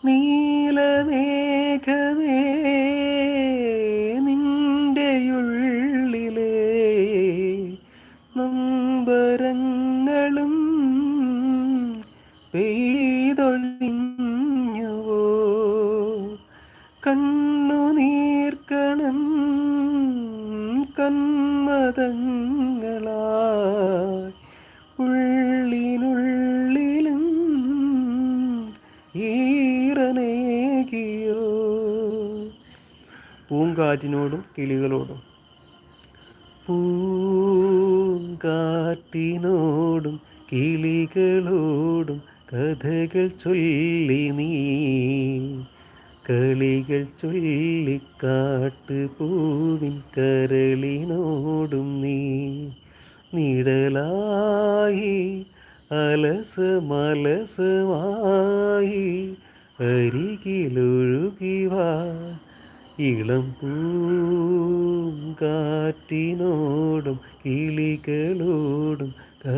നീലമേഘമേ നിന്റെയുള്ളിലെ നൊമ്പരങ്ങളും പെയ്തൊഴിഞ്ഞുവോ? കണ്ണുനീർക്കണം കന്മദങ്ങളായി ഉള്ളിനുള്ളിലും ഈറനേകിയോ? പൂങ്കാറ്റിനോടും കിളികളോടും പൂങ്കാറ്റിനോടും കിളികളോടും കഥകൾ ചൊല്ലി നീ, കളികൾ ചൊല്ലി കാട്ടുപൂവിൻ കരളിനോടും നീ. നിഴലായി അലസമലസമായി അരികിലൊഴുകിവാ, ഇളം പൂങ്കാറ്റിനോടും കിളികളോടും കഥ